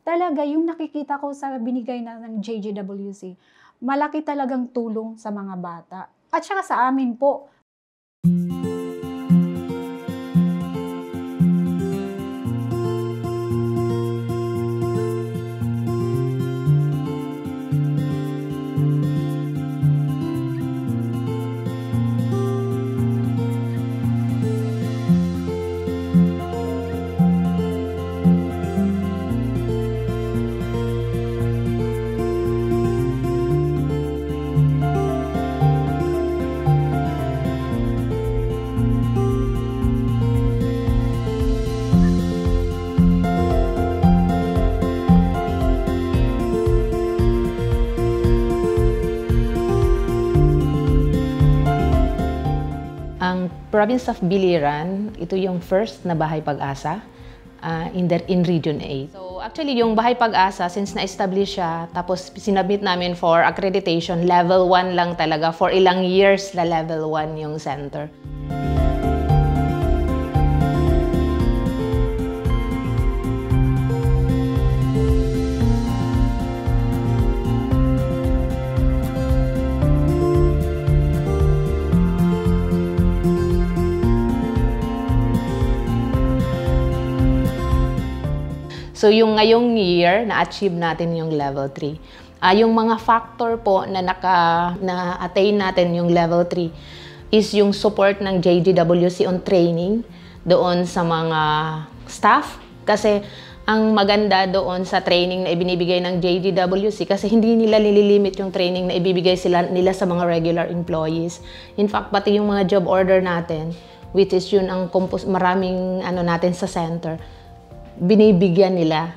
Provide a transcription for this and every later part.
Talaga yung nakikita ko sa binigay ng JGWC, malaki talagang tulong sa mga bata. At saka sa amin po. Ang province of Biliran, ito yung first na Bahay Pag-asa in Region 8. So actually yung Bahay Pag-asa, since na-establish siya, tapos sinabit namin for accreditation, level 1 lang talaga. For ilang years na level 1 yung center. So yung ngayong year, na-achieve natin yung level 3. Yung mga factor po na na-attain natin yung level 3 is yung support ng JGWC on training doon sa mga staff. Kasi ang maganda doon sa training na ibinibigay ng JGWC kasi hindi nila nililimit yung training na ibibigay nila sa mga regular employees. In fact, pati yung mga job order natin, which is yun ang maraming natin sa center, binibigyan nila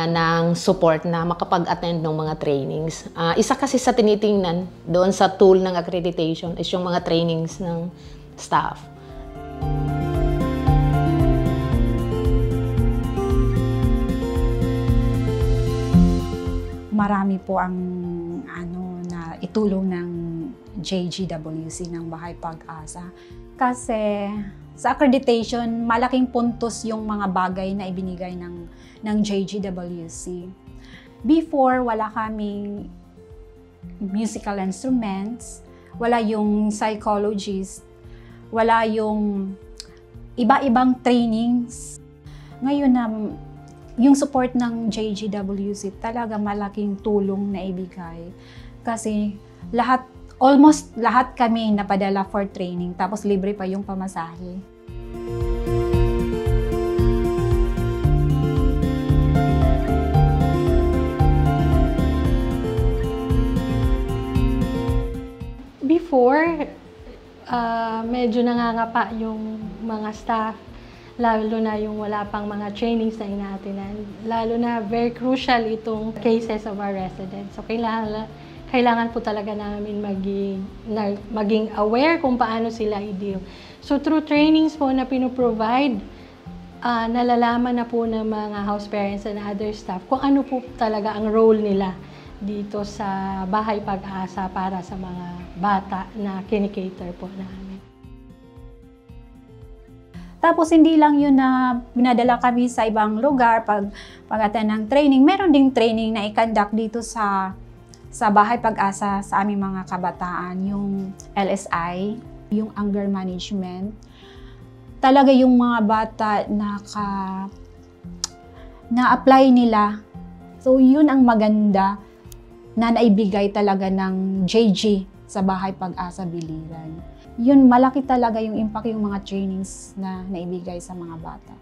ng support na makapag-attend ng mga trainings. Isa kasi sa tinitingnan doon sa tool ng accreditation is yung mga trainings ng staff. Marami po ang na itulong ng JGWC ng Bahay Pag-asa kasi sa accreditation, malaking puntos yung mga bagay na ibinigay ng JGWC. Before, wala kaming musical instruments, wala yung psychologist, wala yung iba-ibang trainings. Ngayon yung support ng JGWC talaga malaking tulong na ibigay kasi almost lahat kami napadala for training, tapos libre pa yung pamasahe. Before, medyo nangangapa yung mga staff, lalo na yung wala pang mga trainings na inaatinan. Lalo na very crucial itong cases of our residents. So kailangan po talaga namin maging aware kung paano sila i-deal. So through trainings po na pinoprovide, nalalaman na po ng mga house parents and other staff kung ano po talaga ang role nila dito sa Bahay Pag-asa para sa mga bata na kinikater po namin. Tapos hindi lang yun na binadala kami sa ibang lugar pag-attend ng training. Meron ding training na i-conduct dito sa Bahay Pag-asa sa aming mga kabataan, yung LSI, yung anger management. Talaga yung mga bata na-apply nila. So yun ang maganda na naibigay talaga ng JG sa Bahay Pag-asa Biliran. Yun, malaki talaga yung impact yung mga trainings na naibigay sa mga bata.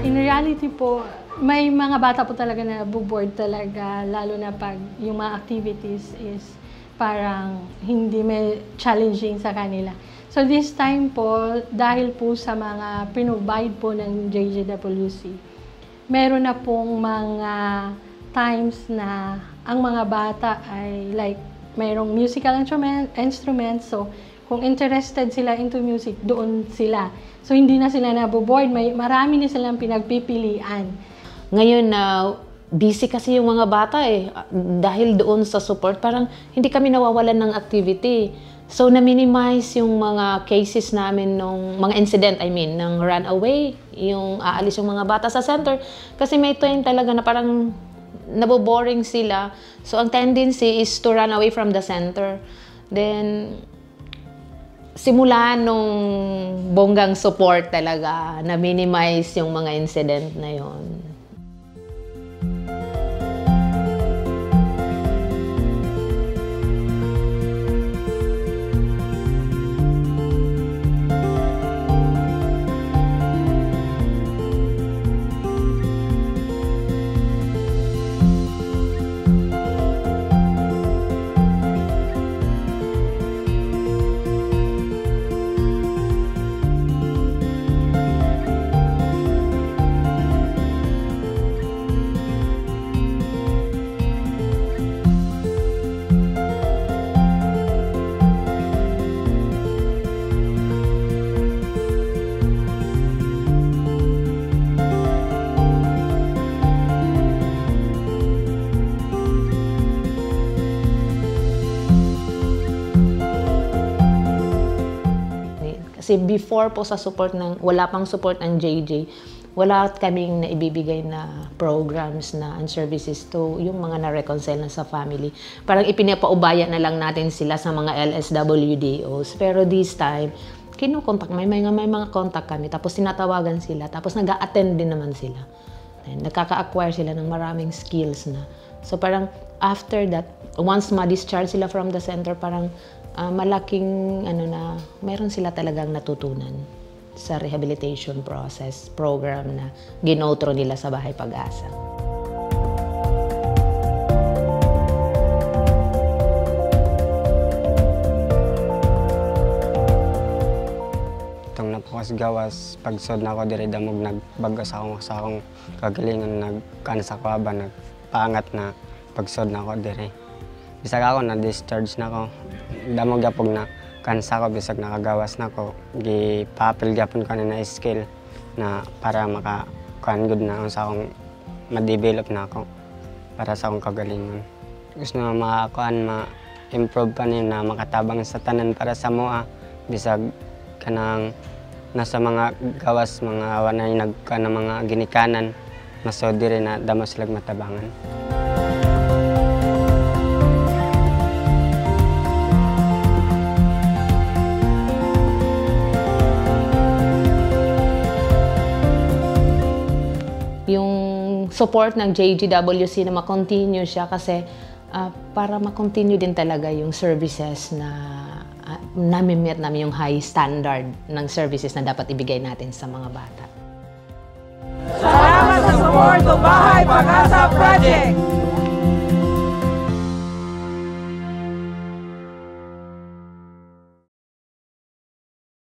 In reality po, may mga bata po talaga na bored talaga, lalo na pag yung mga activities is parang hindi may challenging sa kanila. So this time po, dahil po sa mga pinrovide po ng JGWC, meron na pong mga times na ang mga bata ay like mayroong musical instruments. So kung interested sila into music, doon sila. So hindi na sila naboboard, marami na silang pinagpipilian. Ngayon na busy kasi yung mga bata dahil doon sa support, parang hindi kami nawawalan ng activity. So, na-minimize yung mga cases namin ng mga incident, ng runaway, yung aalis yung mga bata sa center. Kasi may time talaga na parang naboboring sila. So, ang tendency is to run away from the center. Then, simula nung bonggang support talaga, na-minimize yung mga incident na yon. Kasi before po sa support wala pang support ng JJ, wala kaming naibibigay na programs na and services to yung mga na-reconcile na sa family. Parang ipinapaubaya na lang natin sila sa mga LSWDOs. Pero this time, kinukontak, may mga contact kami, tapos tinatawagan sila, tapos nag-a-attend din naman sila. And nagkaka-acquire sila ng maraming skills na. So parang after that, once ma-discharge sila from the center, parang malaking meron sila talagang natutunan sa rehabilitation process program na ginotro nila sa Bahay Pag-asa. Itong napukas gawas, pagsod na ako diri damog nagbago sa akong kagalingan, nagkaan sa kwaba, nagpangat na pagsod na ako diri. Bisag ako na-discharge na ako. Damog yapog na kansa ko, bisag nakagawas na ko. Gipapil gyapon ko na skill na para maka-kuan good na sa akong ma-develop na ako para sa akong kagalingon. Gusto na ma-improve pa niya na makatabang sa tanan para sa mua. Bisag kanang nasa mga gawas, mga wanay nagka na mga ginikanan, naso diri na damo silang matabangan. Yung support ng JGWC na ma-continue siya kasi para ma-continue din talaga yung services na nami-meet namin yung high standard ng services na dapat ibigay natin sa mga bata. Salamat sa support ng Bahay Pag-asa!